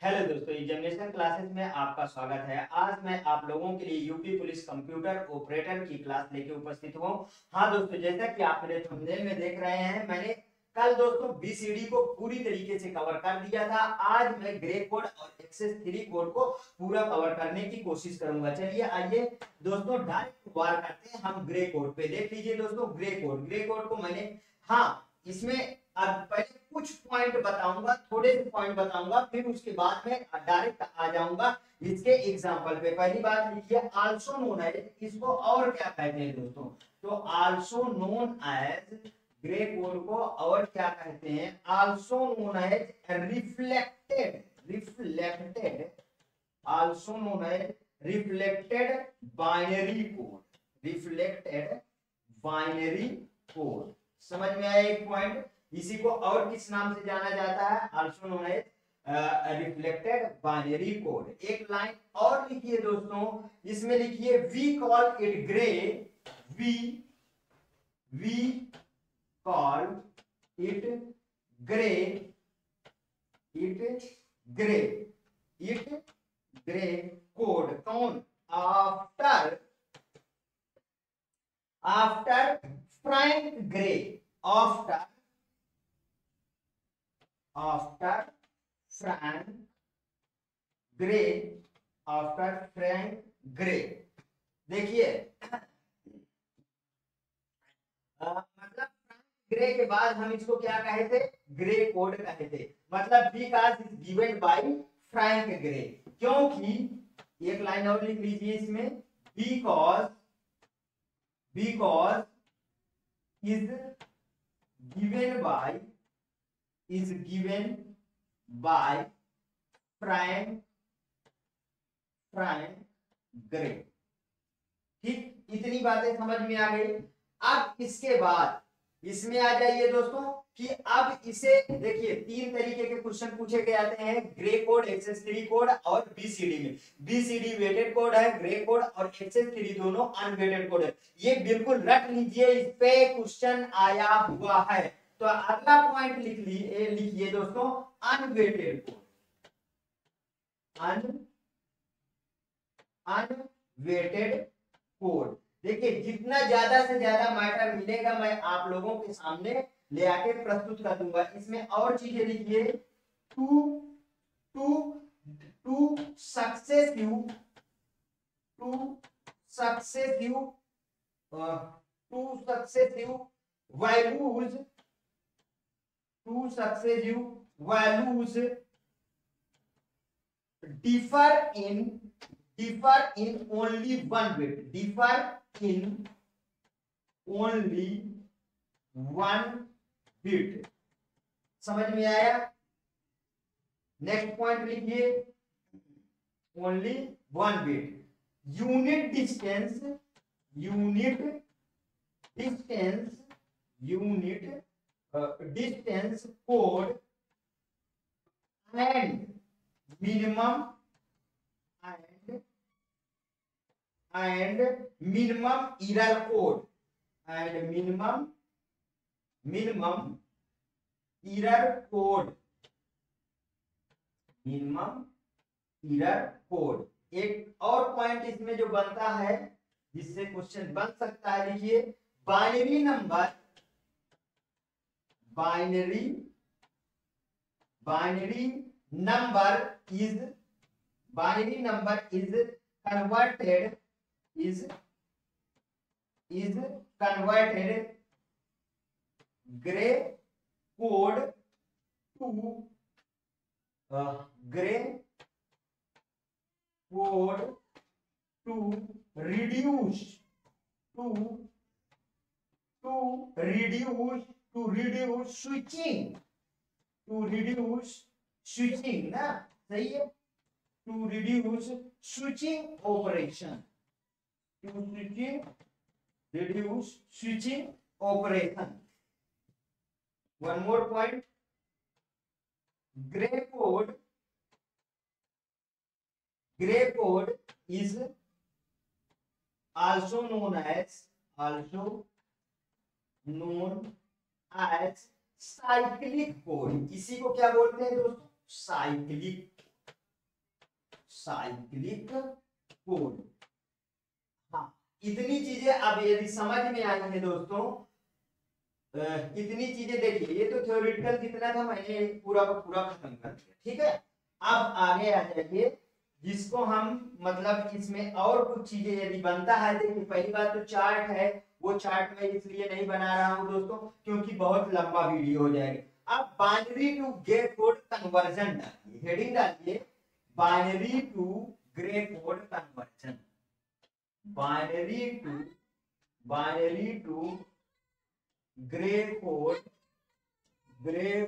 Hello दोस्तों, examination classes में आपका स्वागत है। आज मैं आप लोगों के लिए यूपी पुलिस कंप्यूटर ऑपरेटर की क्लास लेके उपस्थित हुआ हूं। हाँ दोस्तों, जैसा कि आप मेरे थंबनेल में देख रहे हैं, मैंने कल दोस्तों बीसीडी को पूरी तरीके से कवर कर दिया था। आज मैं ग्रे कोड और एक्सेस 3 कोड को पूरा कवर करने की कोशिश करूंगा। चलिए आइए दोस्तों डायरेक्ट वार करते हैं हम ग्रे कोड पे। देख लीजिए दोस्तों, ग्रे कोड को मैंने, हाँ इसमें अब पहले कुछ पॉइंट बताऊंगा, थोड़े से पॉइंट बताऊंगा, फिर उसके बाद में डायरेक्ट आ जाऊंगा इसके एग्जांपल पे। पहली बात लिखिए, आल्सो नोन एज, इसको और क्या कहते हैं दोस्तों? तो also known as, Gray code को और क्या कहते हैं? Also known as reflected, reflected, also known as reflected binary code, reflected binary code. समझ में आया एक पॉइंट? इसी को और किस नाम से जाना जाता है? Also known as reflected binary code. एक लाइन और लिखिए दोस्तों, इसमें लिखिए we call it Gray, we we call it Gray, it Gray, it Gray code. कौन? After, after Frank Gray, after, after Frank Gray, after Frank Gray. देखिए मतलब grey के बाद हम इसको क्या कहे थे? ग्रे कोड कहे थे। मतलब because is given by Frank grey, क्योंकि एक लाइन और लिख लीजिए इसमें, because, because is given by, is given by Frank, Frank grey. ठीक, इतनी बातें समझ में आ गई। अब इसके बाद इसमें आ जाइए दोस्तों कि अब इसे देखिए, तीन तरीके के क्वेश्चन पूछे गए आते हैं ग्रे कोड, एक्सेस 3 कोड और बीसीडी में। बीसीडी वेटेड कोड है, ग्रे कोड और एक्सेस 3 दोनों अनवेटेड कोड है। ये बिल्कुल रट लीजिए, इस पे क्वेश्चन आया हुआ है। तो अगला पॉइंट लिखिए दोस्तों, अनवेटेड कोड, अनवेटेड कोड। देखिए जितना ज्यादा से ज्यादा मैटर मिलेगा मैं आप लोगों के सामने ले आके प्रस्तुत कर दूंगा। इसमें और चीजें लिखिए, two two two successive, two successive, two successive values, two successive values differ in, differ in only one bit, differ in only one bit। समझ में आया? नेक्स्ट पॉइंट लिखिए, only one bit. Unit distance, unit distance, unit distance code and minimum, and minimum error code, and minimum error code, minimum error code। एक और point इसमें जो बनता है जिससे क्वेश्चन बन सकता है, लिखिए binary number, binary, binary number is, binary number is converted, is converted gray code to gray code to reduce, to reduce, to reduce switching, to reduce switching ना, सही है? To reduce switching operation, to switching, reduce switching operation। One more point, gray code, gray code is also known as, also known as cyclic code। इसी को क्या बोलते हैं दोस्तों? Cyclic, cyclic code. हाँ, इतनी चीजें अब यदि समझ में आई है दोस्तों, इतनी चीजें देखिए, ये तो थ्योरेटिकल जितना था मैंने पूरा का पूरा खत्म कर दिया, ठीक है। अब आगे आ जाइए, जिसको हम मतलब इसमें और कुछ चीजें यदि बनता है, देखिए पहली बात तो चार्ट है, वो चार्ट मैं इसलिए नहीं बना रहा हूं दोस्तों क्योंकि बहुत लंबा वीडियो हो जाएगा। अब binary to Gray code conversion डालिए, हेडिंग डालिए binary to Gray code conversion, binary to Gray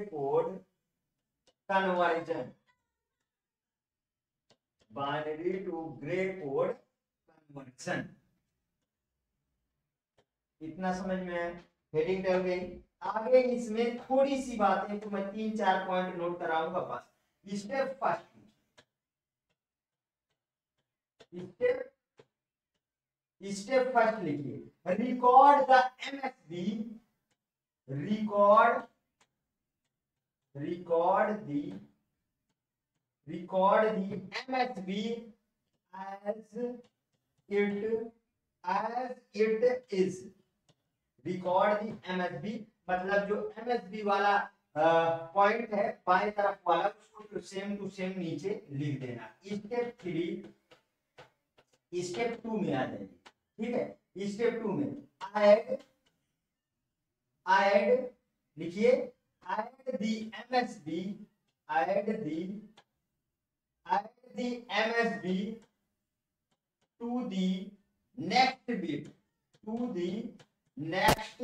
code conversion, binary to Gray code conversion. इतना समझ में आया, हेडिंग डल गई। आगे इसमें थोड़ी सी बातें तो मैं 3-4 पॉइंट नोट कराऊंगा बस। स्टेप फर्स्ट, स्टेप फर्स्ट लिखिए, record the MSB, record the MSB as it is, record the MSB, मतलब जो MSB वाला पॉइंट है बाएं तरफ वाला, उसको सेम टू सेम नीचे लिख देना। स्टेप 2 में आ जाएगी, ठीक है। स्टेप 2 में ऐड लिखिए, add the MSB, add the MSB to the next bit, to the next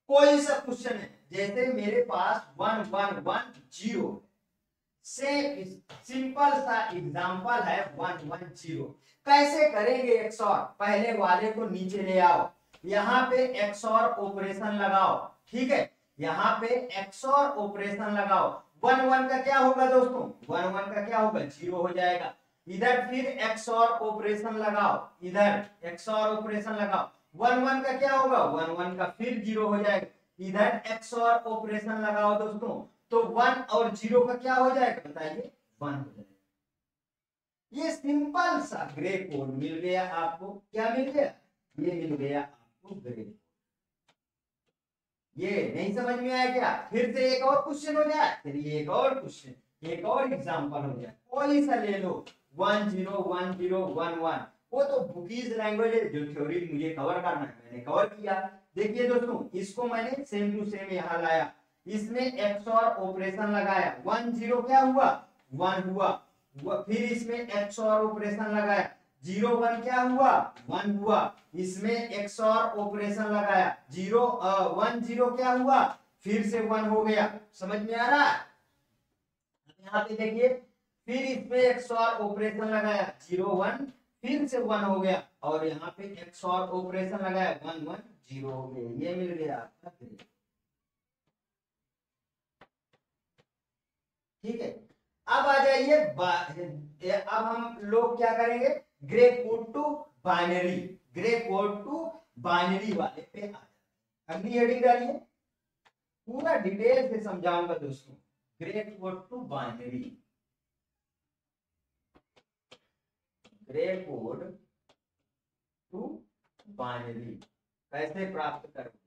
कोई सा क्वेश्चन है, जैसे मेरे पास 1110 से सिंपल सा एग्जांपल है 110। कैसे करेंगे XOR? पहले वाले को नीचे ले आओ, यहाँ पे XOR ऑपरेशन लगाओ, ठीक है, यहाँ पे XOR ऑपरेशन लगाओ। 11 का क्या होगा दोस्तों? 11 का क्या होगा? 0 हो जाएगा। इधर फिर XOR ऑपरेशन लगाओ, इधर XOR ऑपरेशन लगाओ, 11 का क्या होगा? 11 का फिर 0 हो जाएगा। इधर XOR ऑपरेशन लगाओ दोस्तों, तो 1 और 0 का क्या हो जाएगा? बताइए, 1 हो जाएगा। ये सिंपल सा ग्रे कोड मिल गया आपको। क्या मिल गया? ये मिल गया आपको ग्रे। ये नहीं समझ में आया क्या? फिर से एक और क्वेश्चन हो जाए, चलिए एक और क्वेश्चन, एक और एग्जांपल हो जाए, कोई सा ले लो। 101011, वो तो बुकीज लैंग्वेज है, जो थ्योरी मुझे कवर करना है मैंने कवर किया। देखिए दोस्तों, इसको मैंने सेम टू सेम यहाँ लाया, इसमें XOR ऑपरेशन लगाया, 10 क्या हुआ? 1 हुआ। फिर इसमें XOR ऑपरेशन लगाया, 01 क्या हुआ? 1 हुआ। इसमें XOR ऑपरेशन लगाया, 10 क्या हुआ? फिर से 1 हो गया। समझ में आ रहा है? यहाँ पे देखिए, फिर इसमें XOR ऑपरेशन लगाया, 01 फिर से 1 हो गया, और यहाँ पे XOR ऑपरेशन लगाया, 110 हो गया। ये मिल गया आपका। ठीक है, अब आ जाइए, अब हम लोग क्या करेंगे? Gray code to binary, Gray code to binary वाले पे आ जाए। अगली हेडिंग डालिए, पूरा डिटेल से समझाऊंगा दोस्तों। Gray code to binary, Gray code to binary कैसे प्राप्त करोगे?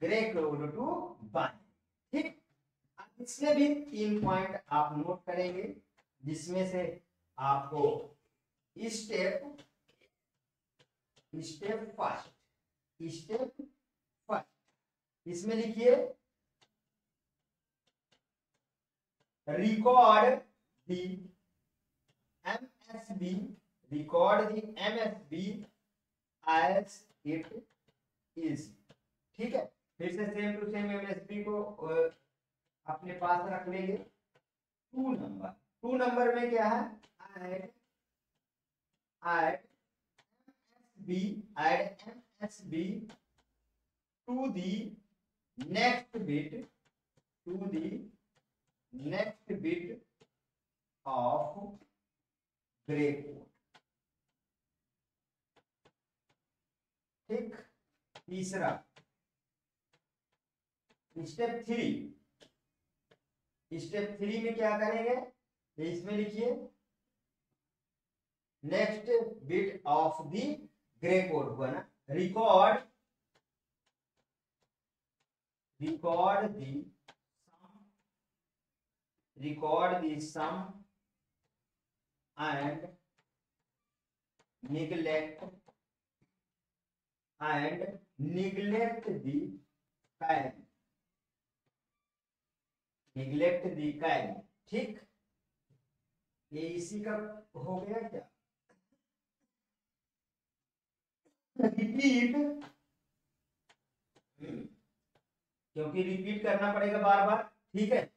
ग्रे कोड टू बाइनरी, ठीक। इसमें भी 3 पॉइंट आप नोट करेंगे, जिसमें से आपको स्टेप फर्स्ट इसमें लिखिए, record the MSB, record the MSB as it is. ठीक है, फिर से सेम टू सेम MSB को अपने पास रख लेंगे। 2 नंबर में क्या है? add MSB to the next bit of Gray code. ठीक, तीसरा स्टेप 3 में क्या करेंगे? इसमें लिखिए, next bit of the Gray code हुआ ना, record the sum and neglect the carry। ठीक, ये इसी का हो गया क्या? रिपीट, क्योंकि रिपीट करना पड़ेगा बार बार। ठीक है,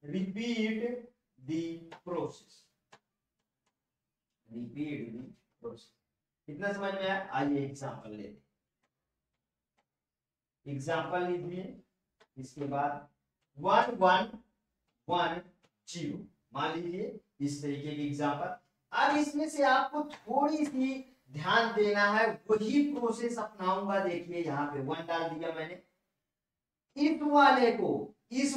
रिपीट दी प्रोसेस, कितना समझ में आया? आइए एग्जांपल लेते, एग्जांपल लीजिए। इसके बाद 1110 मान लीजिए, इस तरीके की एग्जांपल। अब इसमें से आपको थोड़ी सी ध्यान देना है, वही प्रोसेस अपनाऊंगा। देखिए यहाँ पे 1 डाल दिया मैंने, इस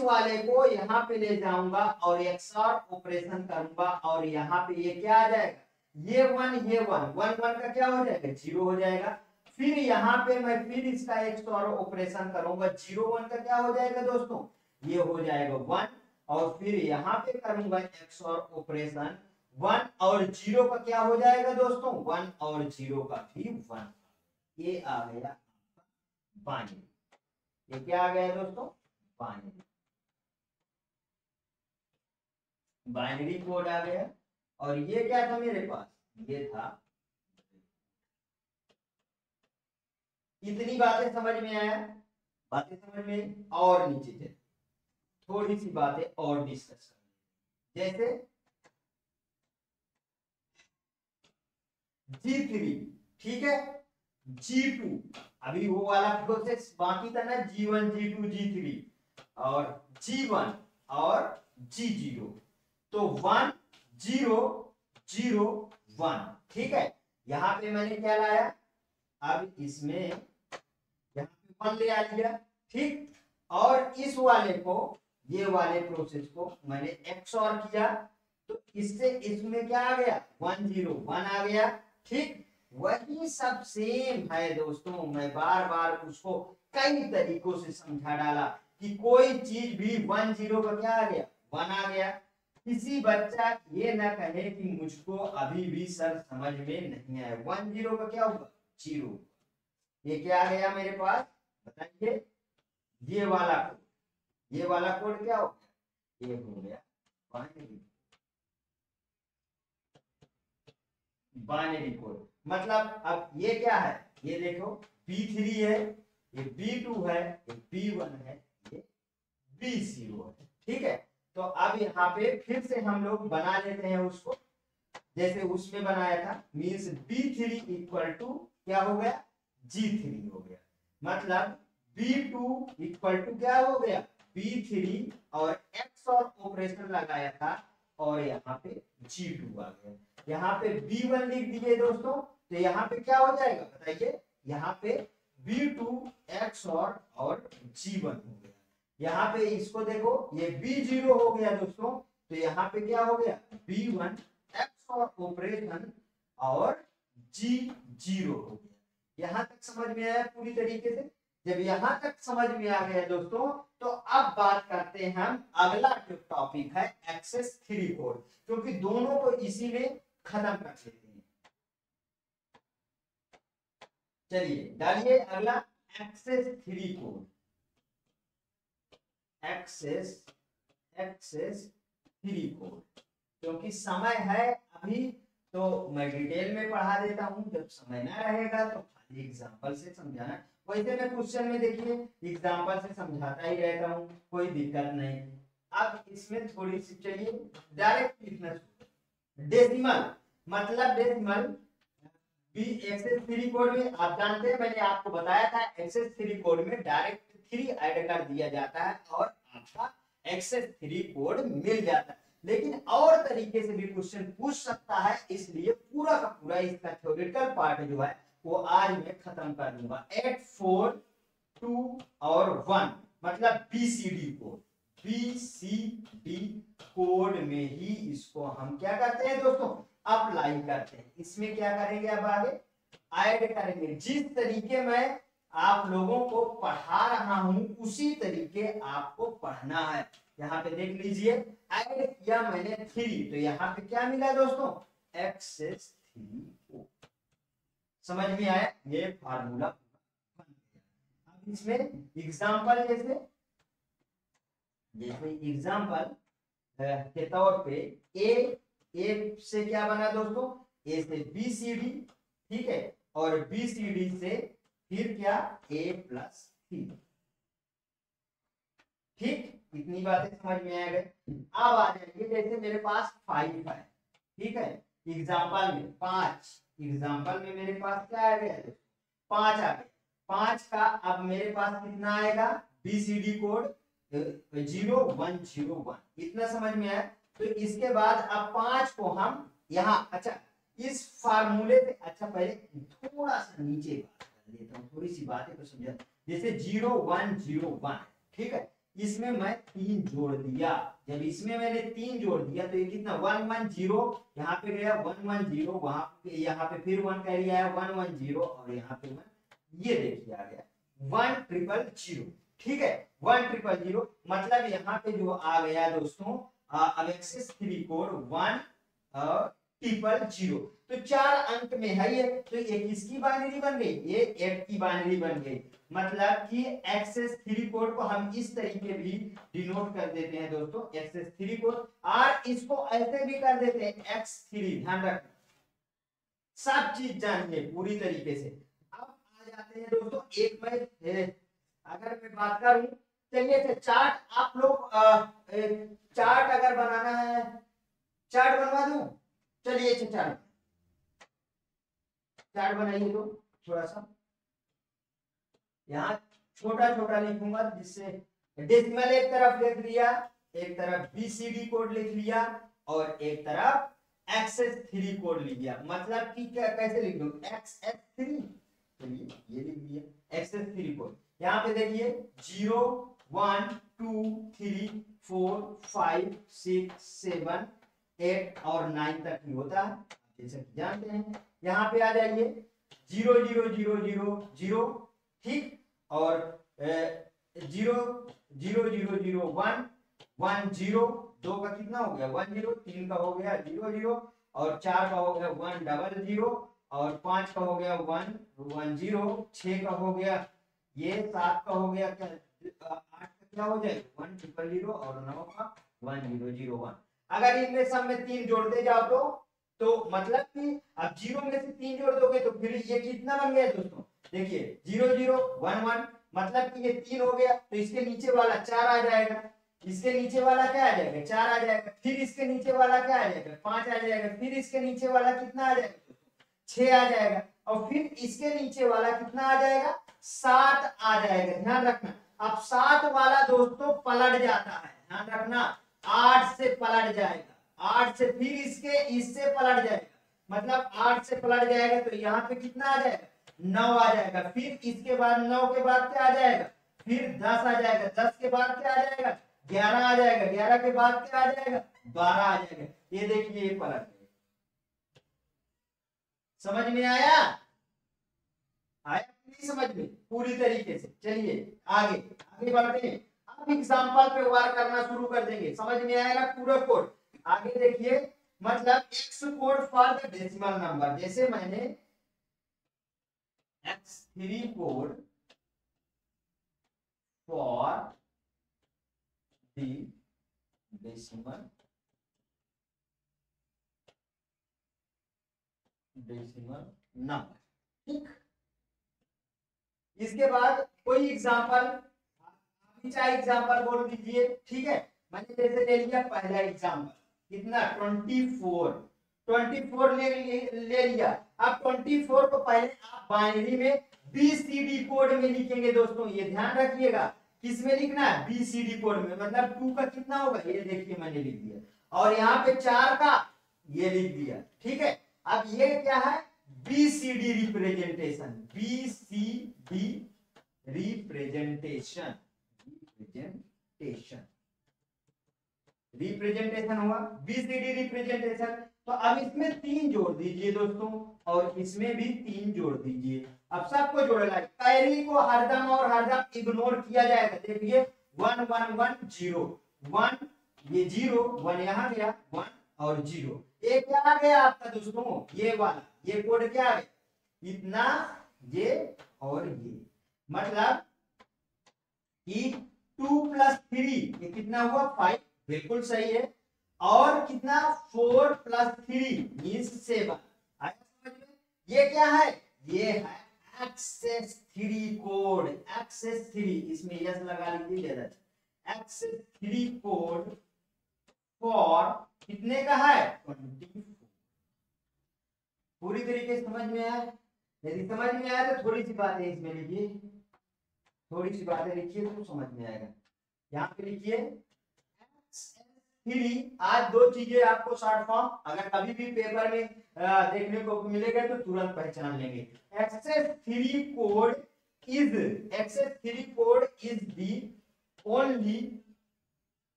वाले को यहाँ पे ले जाऊंगा और XOR ऑपरेशन करूंगा, और यहाँ पे ये क्या आ जाएगा? ये 1 का क्या हो जाएगा? 0 हो जाएगा। फिर यहाँ पे मैं फिर इसका XOR ऑपरेशन करूंगा, 01 का क्या हो जाएगा दोस्तों? ये हो जाएगा 1, और फिर यहाँ पे करूंगा XOR ऑपरेशन, 1 और 0 का क्या हो जाएगा दोस्तों? 1 और 0 का भी 1। ये आ गया बाइनरी। ये क्या आ गया दोस्तों? बाइनरी कोड आ गया। और ये क्या था मेरे पास? ये था इतनी बातें समझ में आया? बातें समझ में आई? और नीचे चलिए, थोड़ी सी बातें और डिस्कस करें। जैसे G3, ठीक है, G2, अभी वो वाला प्रोसेस बाकी था ना, G1 G2 G3 और G1 और G0, तो 1 0 0 1, ठीक है। यहां पे मैंने क्या लाया, अब इसमें यहां पे 1 ले आ लिया, ठीक, और इस वाले को, ये वाले प्रोसेस को मैंने XOR किया, तो इससे इसमें क्या आ गया, 1 0 1 आ गया, ठीक। वही सब सेम है दोस्तों, मैं बार बार उसको कई तरीकों से समझा डाला कि कोई चीज भी 1 0 का क्या आ गया, 1 आ गया। किसी बच्चा ये ना कहे कि मुझको अभी भी सर समझ में नहीं आया, 1 0 का क्या होगा, 0। ये क्या आ गया मेरे पास, बताइए, ये वाला कोड, ये वाला कोड क्या हो गया, ये हो गया बाइनरी, बाइनरी कोड। मतलब अब ये क्या है, ये देखो B3 है, ये B2 है, ये B1 है, ये B0 है, ठीक है। तो अब यहाँ पे फिर से हम लोग बना लेते हैं उसको, जैसे उसमें बनाया था, मीन्स B3 इक्वल टू क्या हो गया, G3 हो गया। मतलब B2 इक्वल टू क्या हो गया, B3, और X और ऑपरेशन लगाया था, और यहाँ पे G2 आ गया। यहाँ पे B1 लिख दिए दोस्तों, तो यहाँ पे क्या हो जाएगा बताइए, यहाँ पे B2 XOR और G1 हो गया। यहाँ पे इसको देखो, ये B0 हो गया दोस्तों, तो यहाँ पे क्या हो गया, B1 XOR ऑपरेशन और G0 हो गया। यहाँ तक समझ में आया पूरी तरीके से? जब यहाँ तक समझ में आ गया दोस्तों, तो अब बात करते हैं हम, अगला जो टॉपिक है एक्सेस 3 कोड, क्योंकि दोनों को इसी में खत्म कर देते हैं। चलिए डालिए अगला, एक्सेस 3 कोड, एक्सेस 3 कोड। क्योंकि समय है अभी, तो मैं डिटेल में पढ़ा देता हूं, जब समय ना रहेगा तो खाली एग्जांपल से समझाना। वैसे मैं क्वेश्चन में देखिए एग्जांपल से समझाता ही रहता हूं, कोई दिक्कत नहीं। अब इसमें थोड़ी सी, चलिए डायरेक्ट लिखना, डेसिमल, मतलब डेसिमल भी एक्सेस 3 कोड में आप जानते हैं, मैंने आपको बताया था एक्सेस 3 कोड में डायरेक्ट 3 ऐड कर दिया जाता है और आपका एक्सेस 3 कोड मिल जाता है। लेकिन और तरीके से भी क्वेश्चन पूछ सकता है, इसलिए पूरा का पूरा इसका थ्योरेटिकल पार्ट जो है वो आज मैं खत्म कर दूंगा। 8 4 2 और 1, मतलब BCD कोड, BCD कोड में ही इसको हम क्या करते हैं दोस्तों, अप्लाई करते हैं। इसमें क्या करेंगे, अब आगे ऐड करेंगे। जिस तरीके में आप लोगों को पढ़ा रहा हूं उसी तरीके आपको पढ़ना है। यहाँ पे देख लीजिए, ऐड किया मैंने 3, तो यहाँ पे क्या मिला दोस्तों, एक्सेस 3। समझ में आया, ये फार्मूला बन गया। अब इसमें एग्जांपल, जैसे एग्जांपल के तौर पे ए से क्या बना दोस्तों, ए से BCD, ठीक है, और BCD से फिर क्या, A+C, ठीक। इतनी बातें समझ में आ गई। अब आ जाइए, जैसे मेरे पास 5 है, ठीक है, एग्जांपल में 5, एग्जांपल में मेरे पास क्या आ गया, 5 आ गया। 5 का अब मेरे पास कितना आएगा, BCD कोड 0 1 0 1, इतना समझ में आया। तो इसके बाद अब 5 को हम यहाँ, अच्छा इस फार्मूले से, अच्छा पहले थोड़ा सा नीचे बात कर लेता हूँ, थोड़ी सी बातें तो समझा। जैसे 0 1 0 1, ठीक है, इसमें मैं 3 जोड़ दिया, जब इसमें मैंने 3 जोड़ दिया तो ये कितना, 1 1 0, यहाँ पे गया 1 1 0, वहां पे, यहाँ पे फिर 1 कैरी आया 1 1 0, और यहाँ पे 1, ये देखिए आ गया 1 0 0, ठीक है, 1 0 0, मतलब यहाँ पे जो आ गया दोस्तों, अब एक्सेस 3 कोड 1 0 0, तो 4 अंक में है ये, तो ये किसकी बाइनरी बन गई, ये 8 की बाइनरी बन गई। मतलब कि एक्सेस 3 कोड को हम इस तरीके भी डिनोट कर देते हैं दोस्तों, एक्सेस 3 कोड, और इसको ऐसे भी कर देते हैं X3, ध्यान रखना, सब चीज जानिए पूरी तरीके से। अब आ जाते हैं दोस्तों। एक मैं अगर मैं बात करूं, चलिए चार्ट आप लोग चार्ट अगर बनाना है, चार्ट बनवा दूं, चलिए चार्ट चार्ट बनाइए। तो थोड़ा सा यहाँ छोटा छोटा लिखूंगा, जिससे डेसिमल एक तरफ लिख लिया, एक तरफ बीसीडी कोड लिख लिया, और एक तरफ XS3 कोड लिख दिया। मतलब कि क्या कैसे लिख दूं, XS3, चलिए ये लिख दिया XS3 कोड। यहाँ पे देखिए 0 1 2 3 4 5 6 7 8 और 9 तक ही होता है, जैसे कि जानते हैं। यहाँ पे आ जाइए 0 0 0 0 0, ठीक, और 0 0 0 0 1 1 0, 2 का कितना हो गया 1 0, 3 का हो गया 0 0, और 4 का हो गया 1 डबल 0, और 5 का हो गया 1 1 0, 6 का हो गया ये, 7 का हो गया क्या 8 का क्या हो जाएगा 1 ट्रिपल 0, और 9 का 1 0 0 1। अगर इनमें सब में 3 जोड़ते जाओ तो मतलब कि अब 0 में से 3 जोड़ दोगे तो फिर ये कितना बन गया दोस्तों, देखिए 0 0 1 1, मतलब कि ये 3 हो गया, तो इसके नीचे वाला 4 आ जाएगा, इसके नीचे वाला क्या आ जाएगा 4 आ जाएगा, फिर इसके नीचे वाला क्या आ जाएगा 5 आ जाएगा, फिर इसके नीचे वाला कितना आ जाएगा 6 आ जाएगा, और फिर इसके नीचे वाला कितना आ जाएगा 7 आ जाएगा। ध्यान रखना, अब 7 वाला दोस्तों पलट जाता है, ध्यान रखना 8 से पलट जाएगा, 8 से फिर इससे पलट जाएगा, मतलब 8 से पलट जाएगा तो यहाँ पे कितना आ जाएगा 9 आ जाएगा, फिर इसके बाद 9 के बाद क्या आ जाएगा फिर 10 आ जाएगा, 10 के बाद क्या आ जाएगा 11 आ जाएगा, 11 के बाद क्या आ जाएगा 12 आ जाएगा। ये देखिए ये पलट गया, समझ में आया, आया नहीं समझ में पूरी तरीके से। चलिए आगे आगे बढ़ते हैं, अब एग्जांपल पे वार करना शुरू कर देंगे, समझ में आएगा पूरा कोड। आगे देखिए, मतलब x code for the decimal number, जैसे मैंने x3 code for the decimal number, ठीक। इसके बाद कोई एग्जांपल, चाहे एग्जांपल बोल दीजिए, ठीक है। मैंने जैसे ले लिया पहला एग्जांपल, कितना 24 ले लिया। अब 24 को पहले आप बाइनरी में बीसीडी कोड में लिखेंगे दोस्तों, ये ध्यान रखिएगा, किसमें लिखना है बीसीडी कोड में, मतलब 2 का कितना होगा ये देखिए मैंने लिख दिया, और यहाँ पे 4 का ये लिख दिया, ठीक है। अब ये क्या है BCD representation, BCD representation, representation हुआ बीसीडी रिप्रेजेंटेशन। तो अब इसमें 3 जोड़ दीजिए दोस्तों, और इसमें भी 3 जोड़ दीजिए। अब सबको जोड़ना है, कैरी को हरदम और हरदम इग्नोर किया जाएगा। देखिए 1 1 1 0 1, ये 0 1 यहाँ गया 1 और 0, ये क्या आ गया आपका दोस्तों ये वाला, ये कोड क्या आ गया इतना, ये और ये, मतलब कि 2 + 3 ये कितना हुआ 5, बिल्कुल सही है, और कितना 4 + 3 मींस 7। आया समझ में, ये क्या है ये है XS3 कोड, XS3 इसमें यस लगा लीजिए, XS3 कोड फॉर कितने का है 24। पूरी तरीके से समझ में आया, यदि समझ में आया तो थोड़ी सी बातें इसमें लिखिए, थोड़ी सी बातें लिखिए तो समझ में आएगा। यहाँ पे लिखिए XS3, आज 2 चीजें आपको शॉर्ट फॉर्म अगर कभी भी पेपर में देखने को मिलेगा तो तुरंत पहचान लेंगे। XS3 code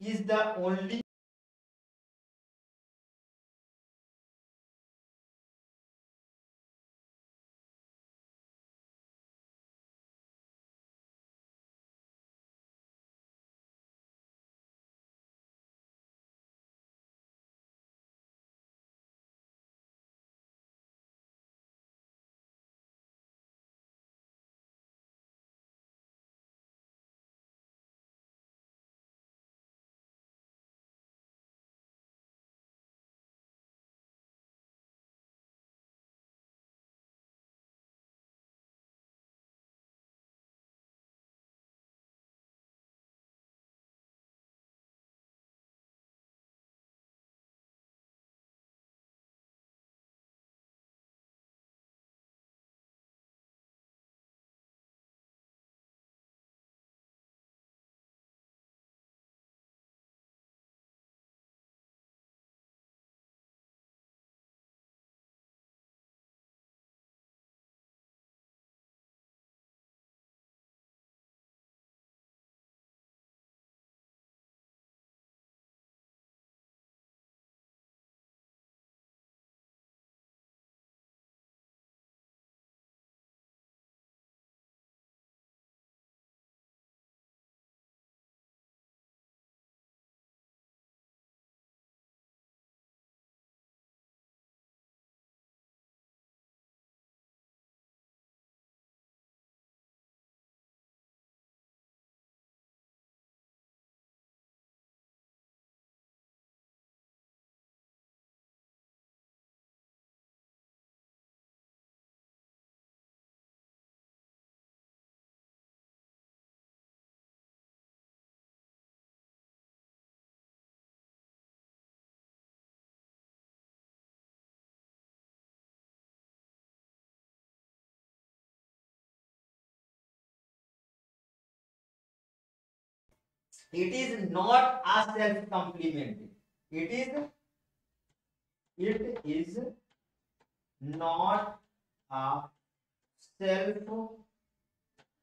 is the only It is not a self complement. It is not a self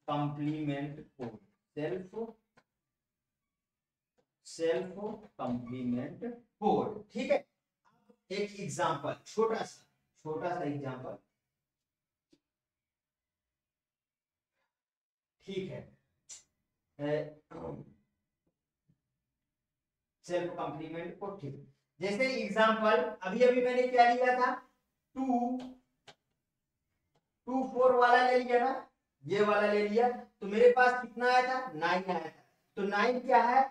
complement code. self complement code. ठीक है, एक एग्जांपल, छोटा सा एग्जांपल, ठीक है। सेल्फ कॉम्प्लीमेंट को, ठीक, जैसे एग्जांपल अभी अभी मैंने क्या लिया था, 2 4 वाला ले लिया ना, ये वाला ले लिया, तो मेरे पास कितना आया था, 9 आया था। तो 9 क्या है,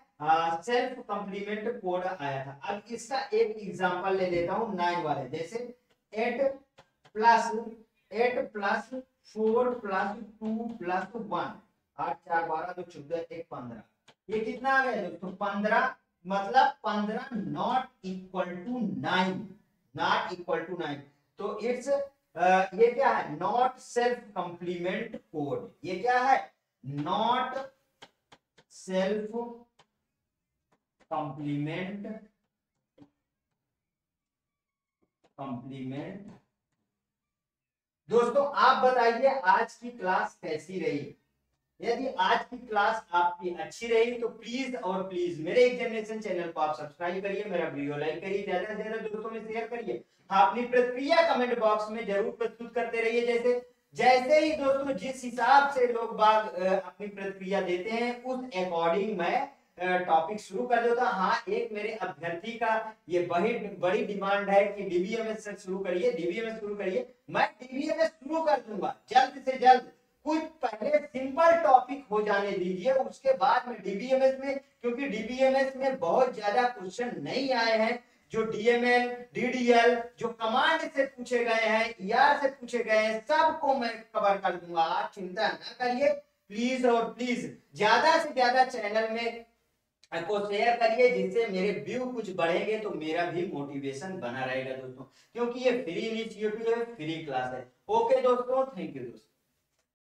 सेल्फ कॉम्प्लीमेंट कोड आया था। अब इसका एक एग्जांपल ले लेता हूं 9 वाले, जैसे 8 प्लस 4 प्लस 2 प्लस 1, 8 4 12 2 14 1 15, ये कितना आ गया दोस्तों, 15, मतलब 15 not equal to 9, not equal to 9। तो इट्स ये क्या है, नॉट सेल्फ कंप्लीमेंट कोड। ये क्या है, नॉट सेल्फ कंप्लीमेंट दोस्तों आप बताइए आज की क्लास कैसी रही। यदि आज की क्लास आपकी अच्छी रही तो प्लीज और प्लीज मेरे एग्जामिनेशन चैनल को आप सब्सक्राइब करिए, मेरा वीडियो लाइक करिए, ज्यादा से ज्यादा दोस्तों में शेयर करिए। अपनी प्रतिक्रिया कमेंट बॉक्स में जरूर प्रस्तुत करते रहिए। जैसे ही दोस्तों जिस हिसाब से लोग बाग अपनी प्रतिक्रिया देते हैं उस अकॉर्डिंग मैं टॉपिक शुरू कर देता। हाँ, एक मेरे अभ्यर्थी का ये बड़ी डिमांड है कि डीबीएमएस से शुरू करिए, डीबीएमएस शुरू करिए। मैं डीबीएमएस शुरू कर दूंगा जल्द से जल्द, कुछ पहले सिंपल टॉपिक हो जाने दीजिए, उसके बाद में डीबीएमएस में, क्योंकि डीबीएमएस में बहुत ज्यादा क्वेश्चन नहीं आए हैं, जो डीएमएल डीडीएल जो कमांड से पूछे गए हैं, ईआर से पूछे गए हैं, सबको मैं कवर कर दूंगा, आप चिंता न करिए। प्लीज और प्लीज ज्यादा से ज्यादा चैनल में को शेयर करिए, जिससे मेरे व्यू कुछ बढ़ेंगे तो मेरा भी मोटिवेशन बना रहेगा दोस्तों, क्योंकि ये फ्री इनिशिएटिव है, फ्री क्लास है। ओके दोस्तों, थैंक यू दोस्तों।